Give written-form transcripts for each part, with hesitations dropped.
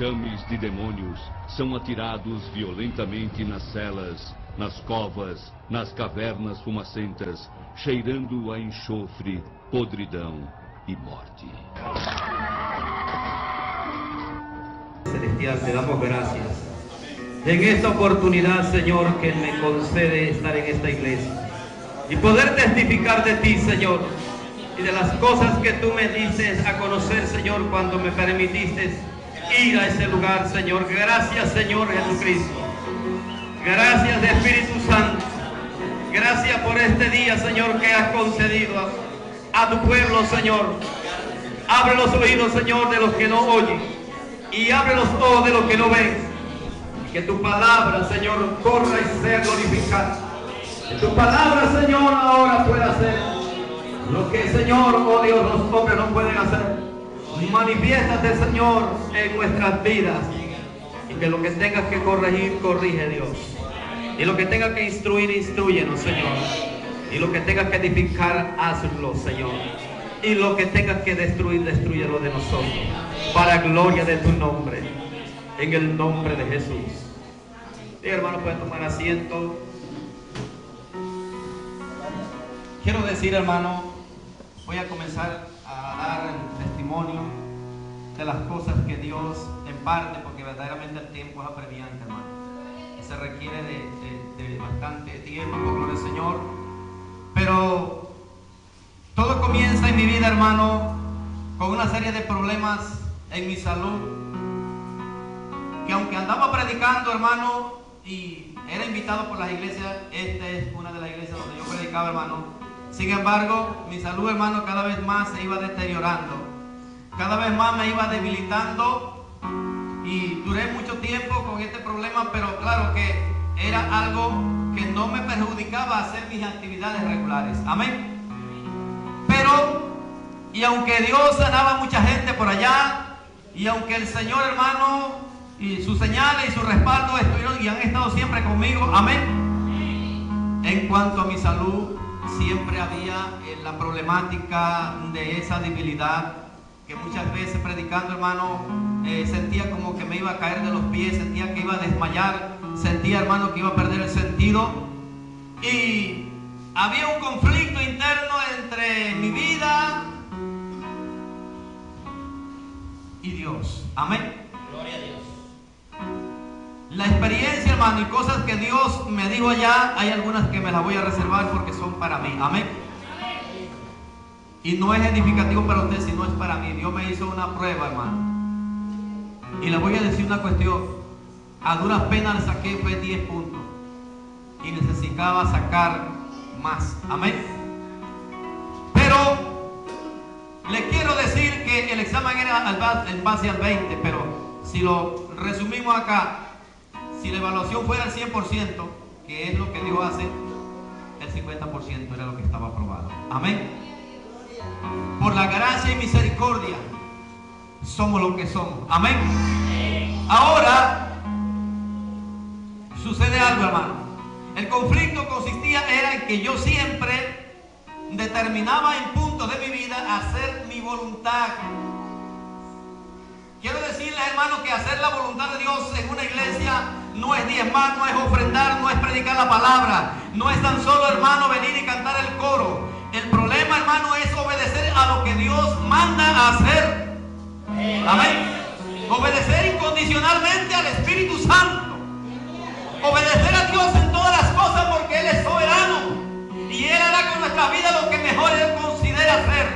enxames de demônios são atirados violentamente nas celas, nas covas, nas cavernas fumacentas, cheirando a enxofre, podridão e morte. Celestial, te damos gracias en esta oportunidad, Señor, que me concede estar en esta iglesia y poder testificar de ti, Señor, y de las cosas que tú me dices a conocer, Señor, cuando me permitiste ir a ese lugar, Señor. Gracias, Señor Jesucristo. Gracias, Espíritu Santo. Gracias por este día, Señor, que has concedido a tu pueblo, Señor. Abre los oídos, Señor, de los que no oyen, y abre los ojos de los que no ven. Que tu palabra, Señor, corra y sea glorificada. Que tu palabra, Señor, ahora pueda hacer lo que, Señor, oh Dios, los hombres no pueden hacer. Manifiéstate, Señor, en nuestras vidas. Y que lo que tengas que corregir, corrige, Dios. Y lo que tengas que instruir, instruyenos, Señor. Y lo que tengas que edificar, hazlo, Señor. Y lo que tengas que destruir, destrúyelo de nosotros. Para gloria de tu nombre. En el nombre de Jesús. Sí, hermano, pueden tomar asiento. Quiero decir, hermano, voy a comenzar a dar el testimonio de las cosas que Dios, en parte, porque verdaderamente el tiempo es apremiante, hermano. Se requiere de bastante tiempo, por gloria al Señor. Pero todo comienza en mi vida, hermano, con una serie de problemas en mi salud. Que aunque andaba predicando, hermano, y era invitado por las iglesias, esta es una de las iglesias donde yo predicaba, hermano. Sin embargo, mi salud, hermano, cada vez más se iba deteriorando. Cada vez más me iba debilitando. Y duré mucho tiempo con este problema, pero claro que era algo que no me perjudicaba hacer mis actividades regulares. Amén. Pero, y aunque Dios sanaba a mucha gente por allá, y aunque el Señor, hermano, y sus señales y su respaldo estuvieron y han estado siempre conmigo, amén. En cuanto a mi salud, siempre había la problemática de esa debilidad, que muchas veces predicando, hermano, sentía como que me iba a caer de los pies, sentía que iba a desmayar, sentía, hermano, que iba a perder el sentido. Y había un conflicto interno entre mi vida y Dios, amén. Gloria a Dios. La experiencia, hermano, y cosas que Dios me dijo allá, hay algunas que me las voy a reservar porque son para mí, amén. Y no es edificativo para usted, sino es para mí. Dios me hizo una prueba, hermano. Y le voy a decir una cuestión. A duras penas le saqué fue 10 puntos. Y necesitaba sacar más, amén. Pero le quiero decir que el examen era en base al 20, pero si lo resumimos acá, si la evaluación fuera al 100%, que es lo que Dios hace, el 50% era lo que estaba aprobado. Amén. Por la gracia y misericordia somos lo que somos. Amén. Ahora sucede algo, hermano. El conflicto era en que yo siempre determinaba en puntos de mi vida hacer mi voluntad. Quiero decirles, hermano, que hacer la voluntad de Dios en una iglesia no es diezmar, no es ofrendar, no es predicar la palabra, no es tan solo, hermano, venir y cantar el coro. El problema, hermano, es obedecer a lo que Dios manda a hacer. Amén. Obedecer incondicionalmente al Espíritu Santo. Obedecer a Dios en todas las cosas porque Él es soberano. Y Él hará con nuestra vida lo que mejor Él considera hacer.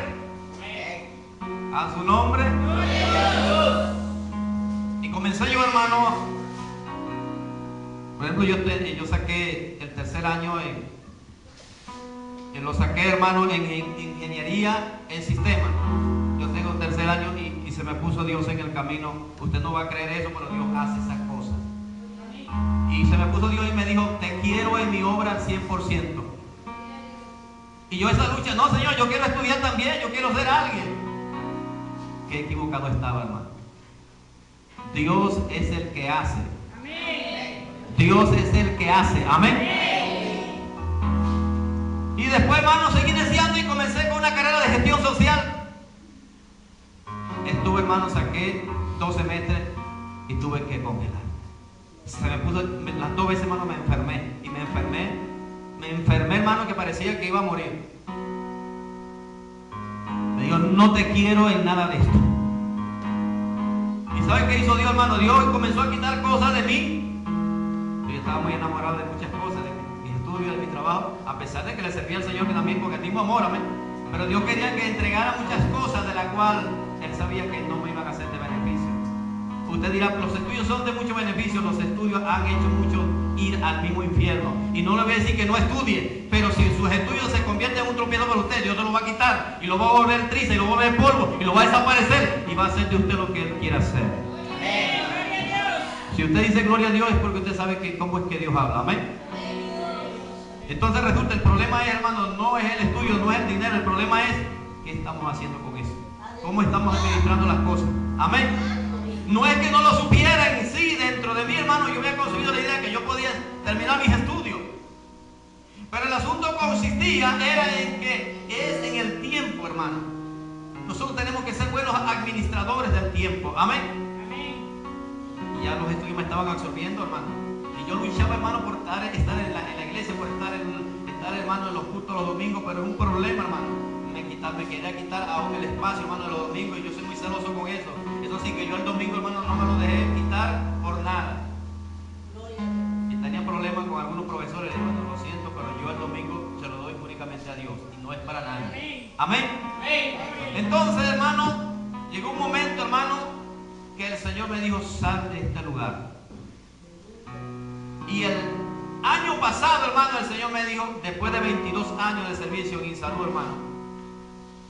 A su nombre. Y comencé yo, hermano. Por ejemplo, yo saqué el tercer año lo saqué, hermano, en ingeniería en sistemas. Yo tengo el tercer año y se me puso Dios en el camino. Usted no va a creer eso, pero Dios hace esas cosas. Y se me puso Dios y me dijo, te quiero en mi obra al 100%. Y yo esa lucha, no, Señor, yo quiero estudiar también, yo quiero ser alguien. Qué equivocado estaba, hermano. Dios es el que hace. Dios es el que hace. Amén. Y después, hermano, seguí deseando y comencé con una carrera de gestión social. Estuve, hermano, saqué 2 semestres y tuve que congelar. Se me puso, las 2 veces, hermano, me enfermé. Y me enfermé, hermano, que parecía que iba a morir. Le digo, no te quiero en nada de esto. ¿Y sabes qué hizo Dios, hermano? Dios comenzó a quitar cosas de mí. Yo estaba muy enamorado de muchas cosas, de mis estudios, de mi trabajo, a pesar de que le servía al Señor que también, porque el mismo amor, amén. Pero Dios quería que entregara muchas cosas de las cuales Él sabía que no me iban a hacer de beneficio. Usted dirá, los estudios son de mucho beneficio. Los estudios han hecho mucho ir al mismo infierno. Y no le voy a decir que no estudie, pero si sus estudios se convierten en un tropiezo para usted, Dios te lo va a quitar y lo va a volver triste y lo va a volver polvo y lo va a desaparecer y va a hacer de usted lo que Él quiera hacer. Si usted dice gloria a Dios es porque usted sabe que cómo es que Dios habla. Amén. Entonces resulta, el problema es, hermano, no es el estudio, no es el dinero, el problema es qué estamos haciendo con eso. Cómo estamos administrando las cosas. Amén. No es que no lo supiera en sí, dentro de mí, hermano, yo había concebido la idea de que yo podía terminar mis estudios. Pero el asunto consistía, era en que es en el tiempo, hermano. Nosotros tenemos que ser buenos administradores del tiempo. Amén. Y ya los estudios me estaban absorbiendo, hermano. Y yo luchaba, hermano, por estar en la iglesia, por estar, hermano, en los cultos los domingos, pero es un problema, hermano. Me quería quitar aún el espacio, hermano, de los domingos, y yo soy muy celoso con eso. Eso sí, que yo el domingo, hermano, no me lo dejé quitar por nada. Y tenía problemas con algunos profesores, hermano, lo siento, pero yo el domingo se lo doy únicamente a Dios, y no es para nadie. Amén. Entonces, hermano, llegó un momento, hermano, que el Señor me dijo, sal de este lugar. Y el año pasado, hermano, el Señor me dijo, después de 22 años de servicio en Insalud, hermano,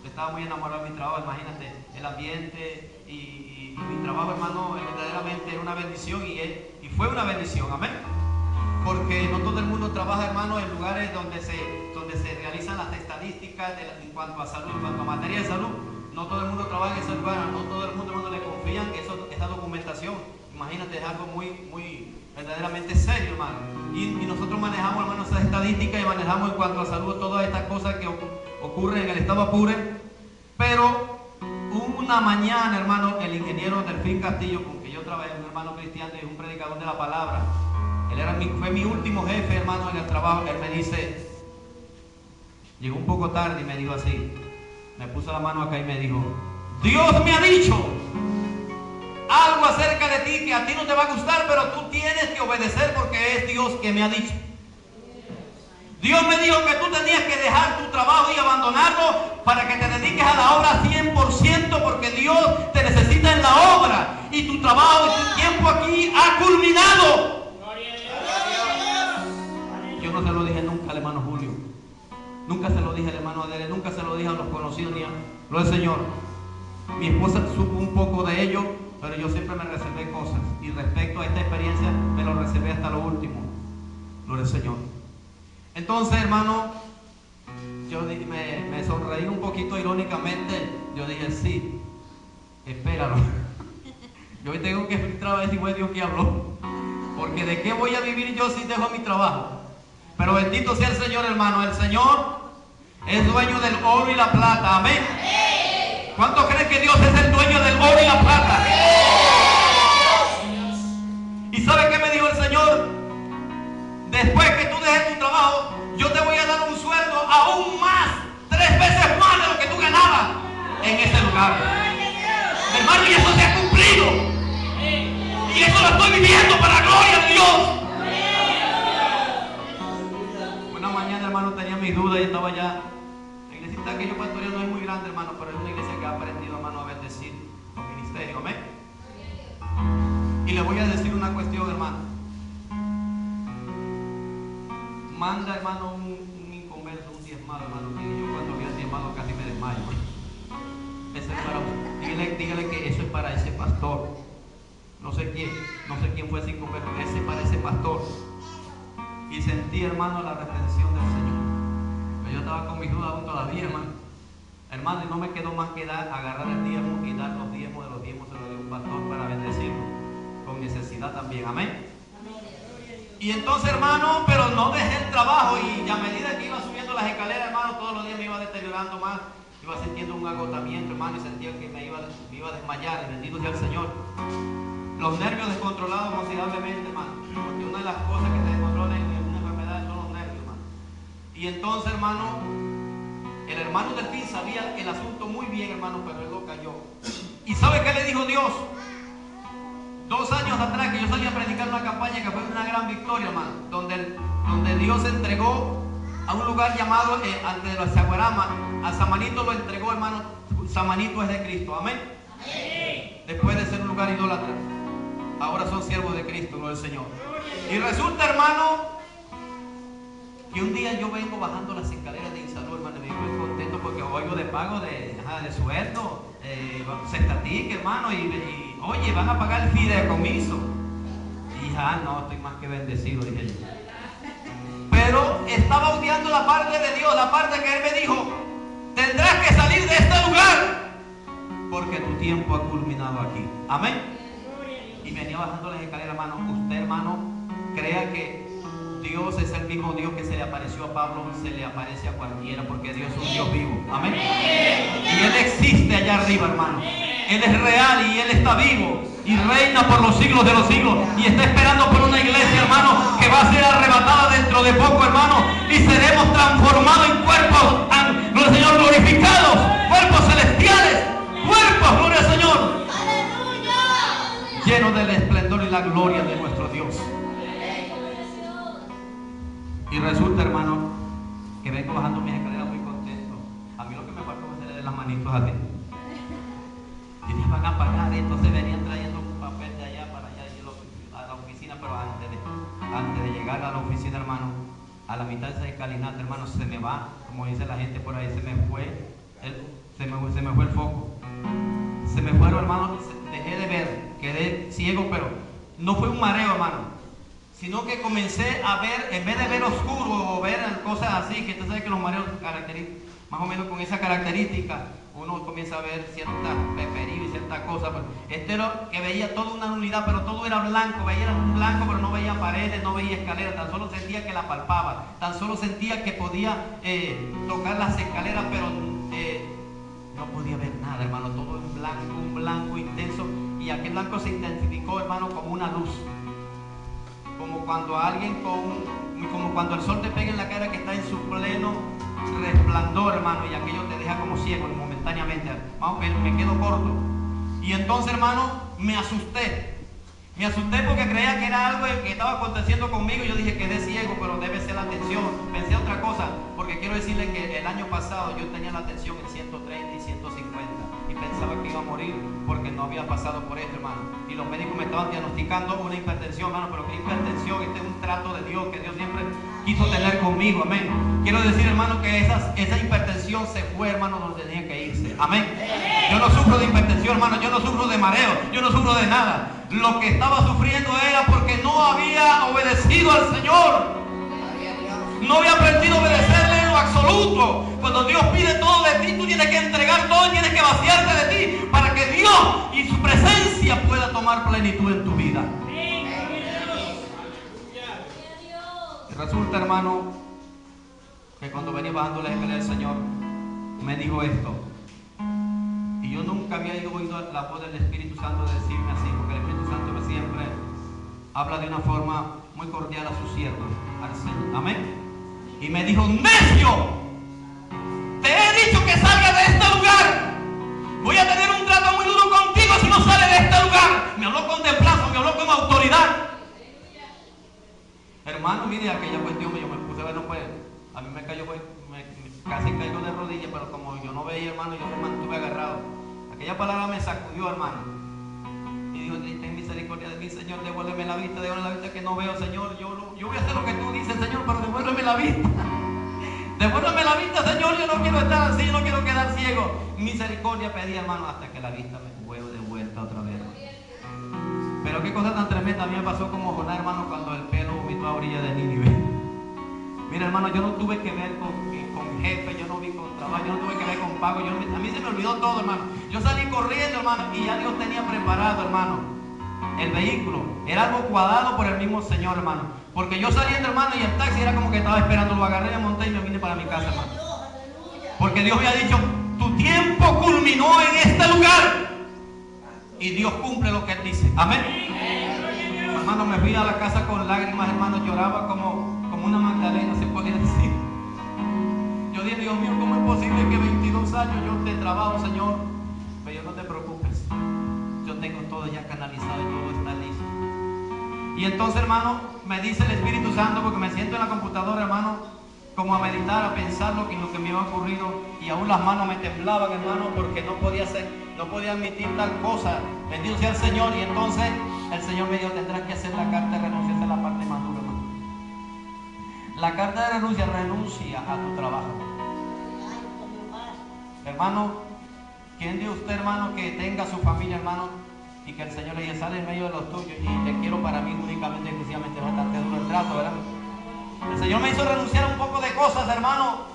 estaba muy enamorado de mi trabajo, imagínate, el ambiente y mi trabajo, hermano, verdaderamente era una bendición y fue una bendición, amén. Porque no todo el mundo trabaja, hermano, en lugares donde se realizan las estadísticas en cuanto a salud, en cuanto a materia de salud. No todo el mundo trabaja en ese lugar, no todo el mundo, hermano, le confían que esa documentación, imagínate, es algo muy verdaderamente serio, hermano. Y nosotros manejamos, hermano, esas estadísticas y manejamos en cuanto a salud todas estas cosas que ocurren en el estado Apure. Pero una mañana, hermano, el ingeniero Delfín Castillo, con que yo trabajé, un hermano cristiano y un predicador de la palabra, él fue mi último jefe, hermano, en el trabajo. Él me dice, llegó un poco tarde y me dijo así, me puso la mano acá y me dijo, Dios me ha dicho algo acerca de ti que a ti no te va a gustar, pero tú tienes que obedecer porque es Dios que me ha dicho. Dios me dijo que tú tenías que dejar tu trabajo y abandonarlo para que te dediques a la obra 100%, porque Dios te necesita en la obra y tu trabajo y tu tiempo aquí ha culminado. Yo no se lo dije nunca al hermano Julio, nunca se lo dije al hermano Adele, nunca se lo dije a los conocidos ni a lo del Señor. Mi esposa supo un poco de ello, pero yo siempre me reservé cosas, y respecto a esta experiencia me lo reservé hasta lo último, lo del Señor. Entonces, hermano, yo me sonreí un poquito irónicamente. Yo dije, sí, espéralo. Yo hoy tengo que filtrar a ver si fue Dios que habló, porque de qué voy a vivir yo si dejo mi trabajo. Pero bendito sea el Señor, hermano. El Señor es dueño del oro y la plata. Amén. ¿Cuántos creen que Dios es el dueño del oro y la plata? ¿Y sabe qué me dijo el Señor? Después que tú dejes tu trabajo, yo te voy a dar un sueldo aún más, 3 veces más de lo que tú ganabas en ese lugar. Hermano, y eso se ha cumplido. Y eso lo estoy viviendo para gloria de Dios. Una mañana, hermano, tenía mis dudas y estaba ya. La iglesia que yo pastoreo no es muy grande, hermano, pero es una iglesia que ha aprendido, hermano, a bendecir los ministerios. Amén. Y le voy a decir una cuestión, hermano. Manda, hermano, un inconverso, un diezmado, hermano, que yo cuando vi al diezmado casi me desmayo. Ese es para, dígale que eso es para ese pastor. No sé quién fue ese inconverso, ese para ese pastor. Y sentí, hermano, la reprensión del Señor. Pero yo estaba con mis dudas aún todavía, hermano. Hermano, y no me quedó más que agarrar el diezmo y dar los diezmos de los diezmos se los dio un pastor para bendecirlo, con necesidad también. Amén. Y entonces, hermano, pero no dejé el trabajo, y a medida que iba subiendo las escaleras, hermano, todos los días me iba deteriorando más, iba sintiendo un agotamiento, hermano, y sentía que me iba a desmayar, y bendito sea el Señor. Los nervios descontrolados considerablemente, hermano. Porque una de las cosas que se descontrolan en una enfermedad son los nervios, hermano. Y entonces, hermano, el hermano Delfín sabía el asunto muy bien, hermano, pero él lo cayó. ¿Y sabe qué le dijo Dios? 2 años atrás que yo salí a predicar una campaña que fue una gran victoria, hermano, donde Dios entregó a un lugar llamado ante los Zaguarama, a Samanito lo entregó, hermano. Samanito es de Cristo, amén. Después de ser un lugar idólatra, ahora son siervos de Cristo, no del Señor. Y resulta, hermano, que un día yo vengo bajando las escaleras de Insalud, hermano, y me estoy contento porque oigo de pago de sueldo, sextatique, hermano, y oye, van a pagar el fideicomiso. Y no, estoy más que bendecido, dije yo. Pero estaba odiando la parte de Dios, la parte que Él me dijo: tendrás que salir de este lugar porque tu tiempo ha culminado aquí. Amén. Y venía bajando las escaleras, hermano. Usted, hermano, crea que Dios es el mismo Dios que se le apareció a Pablo, se le aparece a cualquiera, porque Dios es un Dios vivo. Amén. Y Él existe allá arriba, hermano. Él es real y Él está vivo y reina por los siglos de los siglos, y está esperando por una iglesia, hermano, que va a ser arrebatada dentro de poco, hermano, y seremos transformados en cuerpos, gloria al Señor, glorificados, cuerpos celestiales, cuerpos, gloria al Señor, llenos del esplendor y la gloria de nuestro Dios. Y resulta, hermano, que vengo bajando mis escaleras muy contento. A mí lo que me faltó fue hacerle las manitos a ti. Y me van a pagar, y entonces venían trayendo un papel de allá para allá a la oficina, pero antes de llegar a la oficina, hermano, a la mitad de esa escalinata, hermano, se me va, como dice la gente por ahí, se me fue el foco. Se me fueron, hermano, dejé de ver, quedé ciego, pero no fue un mareo, hermano, sino que comencé a ver, en vez de ver oscuro o ver cosas así, que tú sabes que los mareos más o menos con esa característica, uno comienza a ver ciertas peperillas y ciertas cosas. Este era que veía toda una unidad, pero todo era blanco, veía un blanco, pero no veía paredes, no veía escaleras, tan solo sentía que la palpaba, tan solo sentía que podía tocar las escaleras, pero no podía ver nada, hermano, todo un blanco intenso, y aquel blanco se intensificó, hermano, como una luz. Como cuando el sol te pega en la cara, que está en su pleno resplandor, hermano, y aquello te deja como ciego momentáneamente. Me quedo corto. Y entonces, hermano, me asusté porque creía que era algo que estaba aconteciendo conmigo. Yo dije, quedé ciego, pero debe ser la tensión. Pensé otra cosa, porque quiero decirle que el año pasado yo tenía la tensión en 130 y 150 y pensaba que iba a morir porque no había pasado por esto, hermano. Y los médicos me estaban diagnosticando una hipertensión, hermano, pero ¿qué hipertensión? Este es un trato de Dios que Dios siempre quiso tener conmigo, amén. Quiero decir, hermano, que esa hipertensión se fue, hermano, donde tenía que irse, amén. Yo no sufro de hipertensión, hermano, yo no sufro de mareo, yo no sufro de nada. Lo que estaba sufriendo era porque no había obedecido al Señor. No había aprendido a obedecerle en lo absoluto. Cuando Dios pide todo de ti, tú tienes que entregar todo y tienes que vaciarte de ti para que Dios y su presencia pueda tomar plenitud en tu vida. Y resulta, hermano, que cuando venía bajando la escalera del Señor, me dijo esto. Y yo nunca había oído la voz del Espíritu Santo decirme así, porque el Espíritu Santo siempre habla de una forma muy cordial a sus siervos, al Señor. Amén. Y me dijo: necio, te he dicho que salga de este lugar. Voy a tener un trato muy duro contigo si no sales de este lugar. Me habló con templazo, me habló con autoridad. Hermano, mire aquella cuestión, yo me puse, bueno, pues, a mí me cayó, pues, casi caigo de rodillas, pero como yo no veía, hermano, yo me mantuve agarrado. Aquella palabra me sacudió, hermano. Y dijo: ten misericordia de mí, Señor, devuélveme la vista que no veo, Señor. Yo voy a hacer lo que tú dices, Señor, pero devuélveme la vista. Devuélveme la vista, Señor, yo no quiero estar así, yo no quiero quedar ciego. Misericordia pedí, hermano, hasta que la vista me fue de vuelta otra vez. Pero qué cosa tan tremenda, a mí me pasó como Jonás, hermano, cuando el pelo vomitó a orilla de Nínive. Mira, hermano, yo no tuve que ver con jefe, yo no vi con trabajo, yo no tuve que ver con pago, a mí se me olvidó todo, hermano. Yo salí corriendo, hermano, y ya Dios tenía preparado, hermano, el vehículo. Era algo cuadrado por el mismo Señor, hermano. Porque yo saliendo, hermano, y el taxi era como que estaba esperando, lo agarré, me monté y me vine para mi casa, hermano. Porque Dios me ha dicho: tu tiempo culminó en este lugar. y Dios cumple lo que Él dice. Amén. Hermano, me fui a la casa con lágrimas, hermano, lloraba como una Magdalena, se podía decir. Yo dije, Dios mío, ¿cómo es posible que 22 años yo te trabajo, Señor? Pero no te preocupes, yo tengo todo ya canalizado y todo está listo. Y entonces, hermano, me dice el Espíritu Santo, porque me siento en la computadora, hermano, como a meditar, a pensar lo que me había ocurrido, y aún las manos me temblaban, hermano, porque no podía admitir tal cosa. Bendito sea el Señor. Y entonces el Señor me dijo, tendrás que hacer la carta de renuncia. Esa es la parte más dura, hermano. La carta de renuncia renuncia a tu trabajo. Hermano, ¿quién de usted, hermano, que tenga su familia, hermano, y que el Señor le diga, sale en medio de los tuyos y te quiero para mí únicamente, exclusivamente? Bastante duro el trato, ¿verdad? El Señor me hizo renunciar a un poco de cosas, hermano,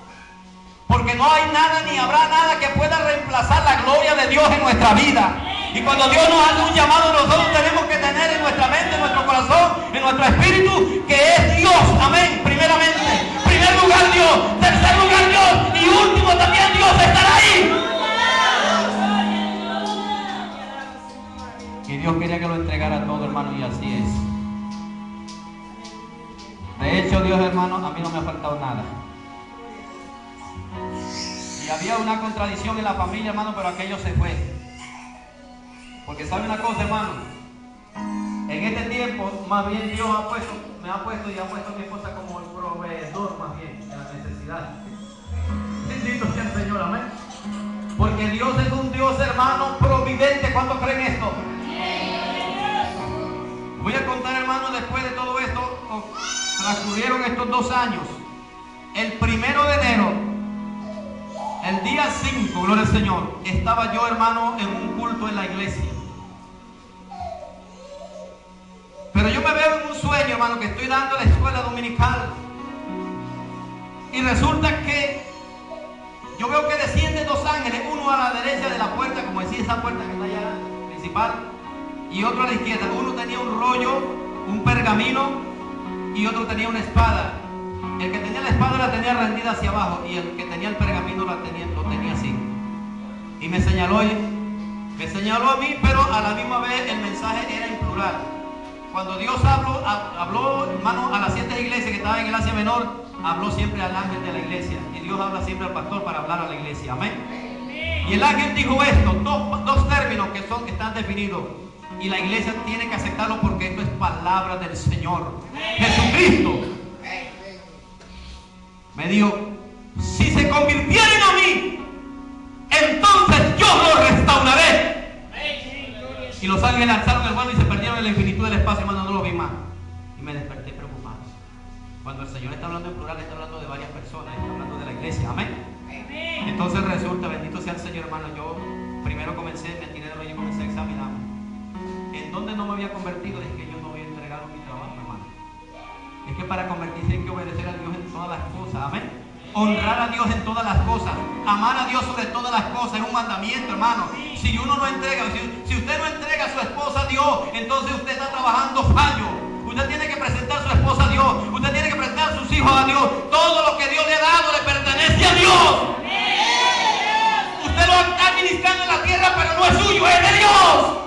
porque no hay nada ni habrá nada que pueda reemplazar la gloria de Dios en nuestra vida. Y cuando Dios nos hace un llamado, nosotros tenemos que tener en nuestra mente, en nuestro corazón, en nuestro espíritu, que es Dios. Amén. Primeramente, primer lugar Dios, tercer lugar Dios, y último también Dios estará ahí. Y Dios quería que lo entregara todo, hermano, y así es. De hecho, Dios, hermano, a mí no me ha faltado nada. Y había una contradicción en la familia, hermano, pero aquello se fue. Porque sabe una cosa, hermano, en este tiempo, más bien Dios me ha puesto y ha puesto a mi esposa como el proveedor, más bien, de las necesidades. Bendito sea el Señor, amén. Porque Dios es un Dios, hermano, providente. ¿Cuántos creen esto? Voy a contar, hermano, después de todo esto, transcurrieron estos 2 años. El 1 de enero, el día 5, gloria al Señor, estaba yo, hermano, en un culto en la iglesia. Pero yo me veo en un sueño, hermano, que estoy dando la escuela dominical. Y resulta que yo veo que descienden 2 ángeles, uno a la derecha de la puerta, como decía esa puerta que está allá principal, y otro a la izquierda. Uno tenía un rollo, un pergamino, y otro tenía una espada. El que tenía la espada la tenía rendida hacia abajo, y el que tenía el pergamino lo tenía así. Y me señaló a mí, pero a la misma vez el mensaje era en plural. Cuando Dios habló, hermano, a las 7 iglesias que estaban en el Asia Menor, habló siempre al ángel de la iglesia. Y Dios habla siempre al pastor para hablar a la iglesia. Amén. Y el ángel dijo esto, dos términos que están definidos. Y la iglesia tiene que aceptarlo porque esto es palabra del Señor Jesucristo. Me dijo, si se convirtieren a mí, entonces yo los restauraré. Y los ángeles alzaron el vuelo y se perdieron en la infinitud del espacio, hermano, no lo vi más. Y me desperté preocupado. Cuando el Señor está hablando en plural, está hablando de varias personas, está hablando de la iglesia. Amén. Entonces resulta, bendito sea el Señor, hermano, yo primero me tiré de rodillas y comencé a examinarme. ¿En dónde no me había convertido? Es que yo no había entregado mi trabajo, hermano. Es que para convertirse hay que obedecer a Dios en todas las cosas. Amén. Honrar a Dios en todas las cosas. Amar a Dios sobre todas las cosas. Es un mandamiento, hermano. Si uno no entrega, si usted no entrega a su esposa a Dios, entonces usted está trabajando fallo. Usted tiene que presentar a su esposa a Dios. Usted tiene que presentar a sus hijos a Dios. Todo lo que Dios le ha dado le pertenece a Dios. Usted lo está administrando en la tierra, pero no es suyo, es de Dios.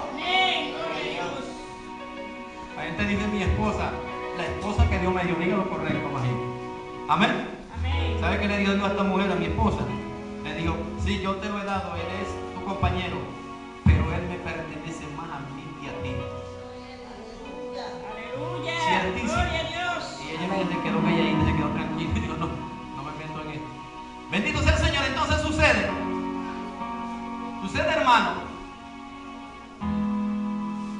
La gente dice mi esposa, la esposa que Dios me dio, diga lo correcto, imagínate. Amén. ¿Sabe qué le dijo Dios a esta mujer, a mi esposa? Le dijo, sí, yo te lo he dado, él es tu compañero, pero él me pertenece más a mí que a ti. Aleluya. Ciertísimo. Gloria a Dios. Y ella se quedó calladita, se quedó tranquila y dijo, no me meto en esto. Bendito sea el Señor. Entonces sucede, hermano,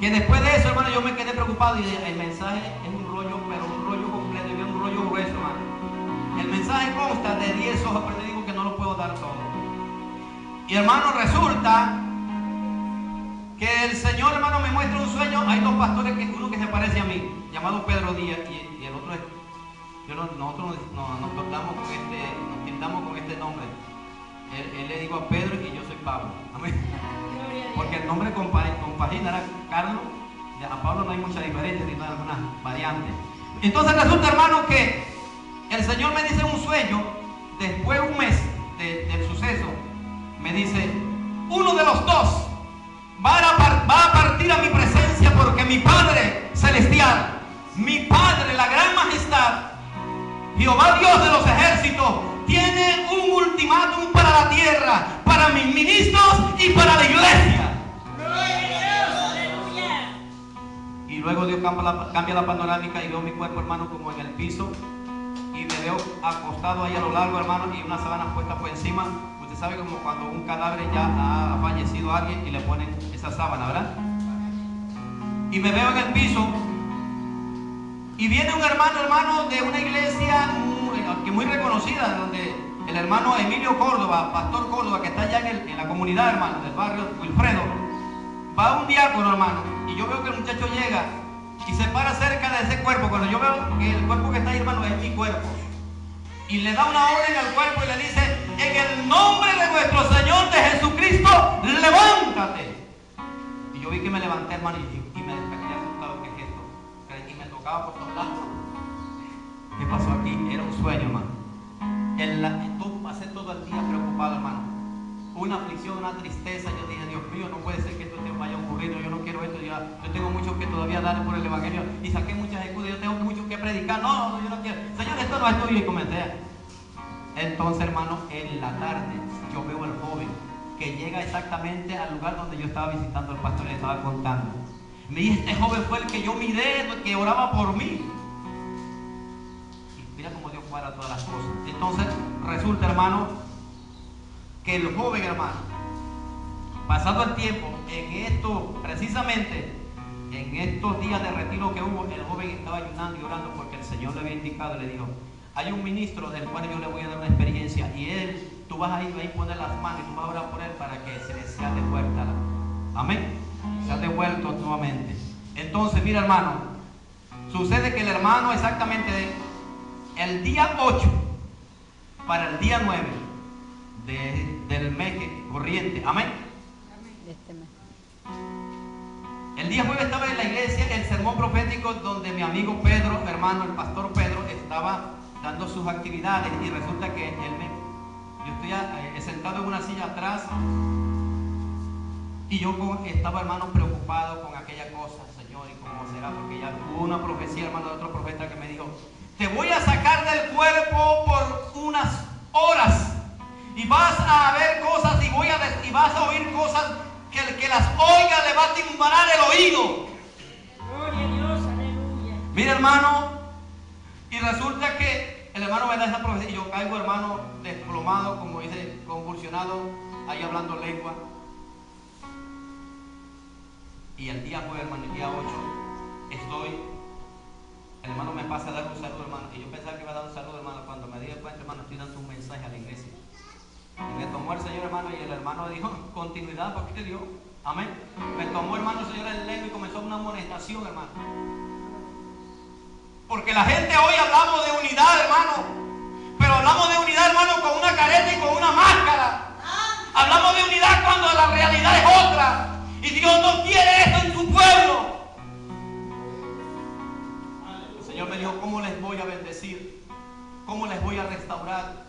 que después de eso, hermano, yo me quedé preocupado y el mensaje es un rollo, pero un rollo completo, y un rollo grueso, hermano. El mensaje consta de 10 hojas, pero te digo que no lo puedo dar todo. Y hermano, resulta que el Señor, hermano, me muestra un sueño. Hay 2 pastores, uno que se parece a mí, llamado Pedro Díaz, y el otro es, nosotros nos tildamos con este nombre. Él le digo a Pedro y yo soy Pablo. Amén. Porque el nombre compagina era Carlos. A Pablo no hay mucha diferencia, sino algunas variantes. Entonces resulta, hermano, que el Señor me dice un sueño, después de un mes del suceso, me dice, uno de los dos va a Jehová Dios de los ejércitos tiene un ultimátum para la tierra, para mis ministros y para la iglesia. Y luego Dios cambia la panorámica y veo mi cuerpo, hermano, como en el piso. Y me veo acostado ahí a lo largo, hermano, y una sábana puesta por encima. Usted sabe como cuando un cadáver ya ha fallecido a alguien y le ponen esa sábana, ¿verdad? Y me veo en el piso. Y viene un hermano de una iglesia muy reconocida, donde el hermano Emilio Córdoba, pastor Córdoba, que está allá en la comunidad, hermano, del barrio Wilfredo. Va un diácono, hermano, y yo veo que el muchacho llega y se para cerca de ese cuerpo. Cuando yo veo que el cuerpo que está ahí, hermano, es mi cuerpo, y le da una orden al cuerpo y le dice: en el nombre de nuestro Señor de Jesucristo, levántate. Y yo vi que me levanté, hermano, y me desperté asustado. ¿Qué es esto? Y me tocaba por todos lados. ¿Qué pasó aquí? Era un sueño, hermano. Pasé todo el día preocupado, hermano. Una aflicción, una tristeza. Yo dije: Dios mío, no puede ser que esto te vaya ocurriendo. Yo no quiero esto. Yo tengo mucho que todavía darle por el evangelio. Y saqué muchas excusas. Yo tengo mucho que predicar. No, yo no quiero. Señor, esto no es tuyo. Y comenté. Entonces, hermano, en la tarde yo veo al joven que llega exactamente al lugar donde yo estaba visitando al pastor y le estaba contando. Me dice: este joven fue el que yo miré, que oraba por mí. Y mira cómo Dios para todas las cosas. Entonces, resulta, hermano, que el joven, hermano, pasado el tiempo, precisamente en estos días de retiro que hubo, el joven estaba ayunando y orando porque el Señor le había indicado y le dijo: hay un ministro del cual yo le voy a dar una experiencia, y tú vas a ir ahí, poner las manos y tú vas a orar por él para que se le sea devuelta. Amén. Se ha devuelto nuevamente. Entonces, mira, hermano, sucede que el hermano exactamente el día 8 para el día 9 del mes corriente. Amén. El día jueves estaba en la iglesia el sermón profético donde mi amigo Pedro, hermano, el pastor Pedro, estaba dando sus actividades, y resulta que yo estoy sentado en una silla atrás, y yo estaba, hermano, preocupado con aquella cosa. Señor, ¿y cómo será? Porque ya hubo una profecía, hermano, de otro profeta que me dijo: te voy a sacar del cuerpo por unas horas y vas a ver cosas y vas a oír cosas que el que las oiga le va a timbrar el oído. Gloria a Dios, aleluya. Mira, hermano, y resulta que el hermano me da esa profecía y yo caigo, hermano, desplomado, como dice, convulsionado, ahí hablando lengua. Y el día jueves, hermano, el día 8, el hermano me pasa a dar un saludo, hermano, y yo pensaba que iba a dar un saludo, hermano, cuando me di cuenta, hermano, estoy dando un mensaje a la iglesia. Y me tomó el Señor, hermano, y el hermano dijo: continuidad, porque te dio. Amén. Me tomó, hermano, el Señor en lengua y comenzó una amonestación, hermano. Porque la gente hoy hablamos de unidad, hermano, pero hablamos de unidad, hermano, con una careta y con una máscara. Hablamos de unidad cuando la realidad es otra, y Dios no quiere esto en su pueblo. El Señor me dijo: ¿cómo les voy a bendecir? ¿Cómo les voy a restaurar?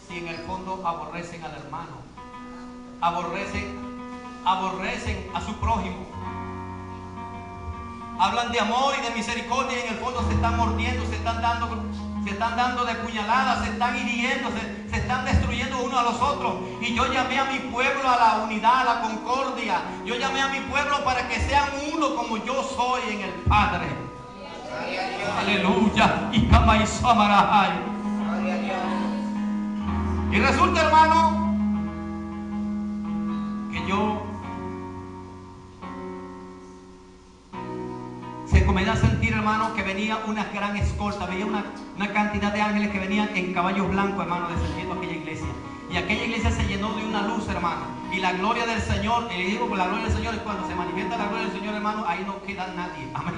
Si en el fondo aborrecen al hermano, aborrecen a su prójimo, hablan de amor y de misericordia, y en el fondo se están mordiendo, se están dando de puñaladas, se están hiriendo, se están destruyendo unos a los otros. Y yo llamé a mi pueblo a la unidad, a la concordia. Yo llamé a mi pueblo para que sean uno como yo soy en el Padre. Aleluya. Y resulta, hermano, que yo se comenzó a sentir, hermano, que venía una gran escolta, veía una cantidad de ángeles que venían en caballos blancos, hermano, descendiendo a aquella iglesia. Y aquella iglesia se llenó de una luz, hermano. Y la gloria del Señor, y le digo que la gloria del Señor es cuando se manifiesta la gloria del Señor, hermano, ahí no queda nadie. Amén.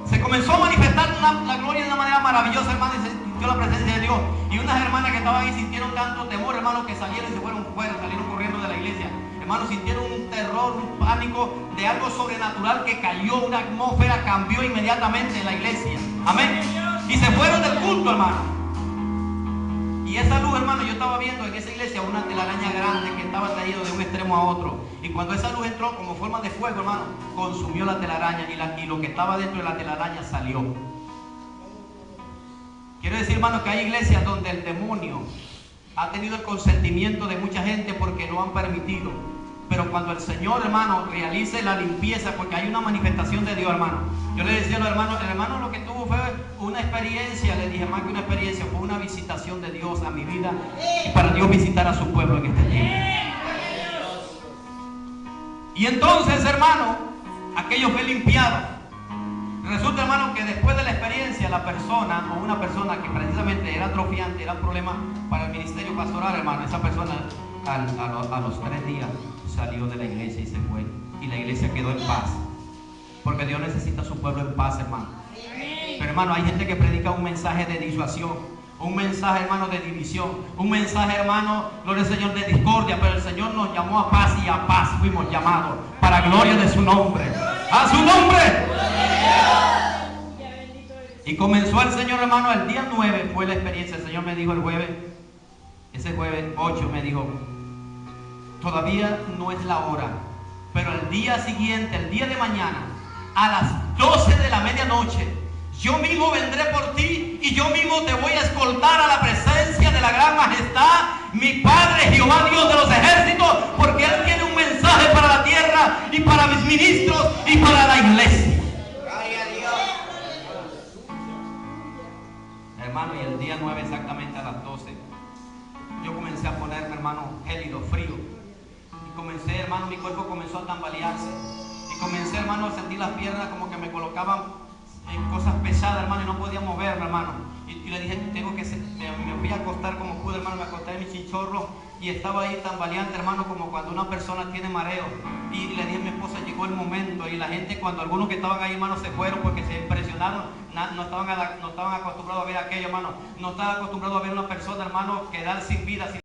Se comenzó a manifestar la gloria de una manera maravillosa, hermano, y se sintió la presencia de Dios. Y unas hermanas que estaban ahí sintieron tanto temor, hermano, que salieron y se fueron fuera, salieron corriendo de la iglesia. Hermanos, sintieron un terror, un pánico de algo sobrenatural que cayó, una atmósfera cambió inmediatamente en la iglesia. Amén. Y se fueron del culto, hermano. Y esa luz, hermano, yo estaba viendo en esa iglesia una telaraña grande que estaba traída de un extremo a otro. Y cuando esa luz entró como forma de fuego, hermano, consumió la telaraña y lo que estaba dentro de la telaraña salió. Quiero decir, hermano, que hay iglesias donde el demonio ha tenido el consentimiento de mucha gente porque lo han permitido. Pero cuando el Señor, hermano, realice la limpieza, porque hay una manifestación de Dios, hermano. Yo le decía a los hermanos, el hermano lo que tuvo fue una experiencia, le dije más que una experiencia, fue una visitación de Dios a mi vida y para Dios visitar a su pueblo en este tiempo. Y entonces, hermano, aquello fue limpiado. Resulta, hermano, que después de la experiencia, la persona o una persona que precisamente era atrofiante, era un problema para el ministerio pastoral, hermano, esa persona a los 3 días salió de la iglesia y se fue. Y la iglesia quedó en paz. Porque Dios necesita a su pueblo en paz, hermano. Pero, hermano, hay gente que predica un mensaje de disuasión, un mensaje, hermano, de división, un mensaje, hermano, gloria al Señor, de discordia. Pero el Señor nos llamó a paz y a paz fuimos llamados para gloria de su nombre. ¡A su nombre! Y comenzó el Señor, hermano, el día 9 fue la experiencia. El Señor me dijo el jueves, ese jueves 8 me dijo, todavía no es la hora, pero el día siguiente, el día de mañana, a las 12 de la medianoche, yo mismo vendré por ti y yo mismo te voy a escoltar a la presencia de la gran majestad, mi Padre Jehová Dios de los ejércitos, porque Él tiene un mensaje para la tierra y para mis ministros y para la iglesia. Hermano, y el día 9 exactamente a las 12, yo comencé a ponerme, hermano, gélido, frío. Y comencé, hermano, mi cuerpo comenzó a tambalearse. Y comencé, hermano, a sentir las piernas como que me colocaban en cosas pesadas, hermano, y no podía moverme, hermano. Y le dije, me voy a acostar como pude, hermano, me acosté en mi chinchorro y estaba ahí tambaleante, hermano, como cuando una persona tiene mareo. Y le dije a mi esposa, llegó el momento. Y la gente, cuando algunos que estaban ahí, hermano, se fueron porque se impresionaron, no estaban acostumbrados a ver aquello, hermano. No estaban acostumbrados a ver una persona, hermano, quedar sin vida, sin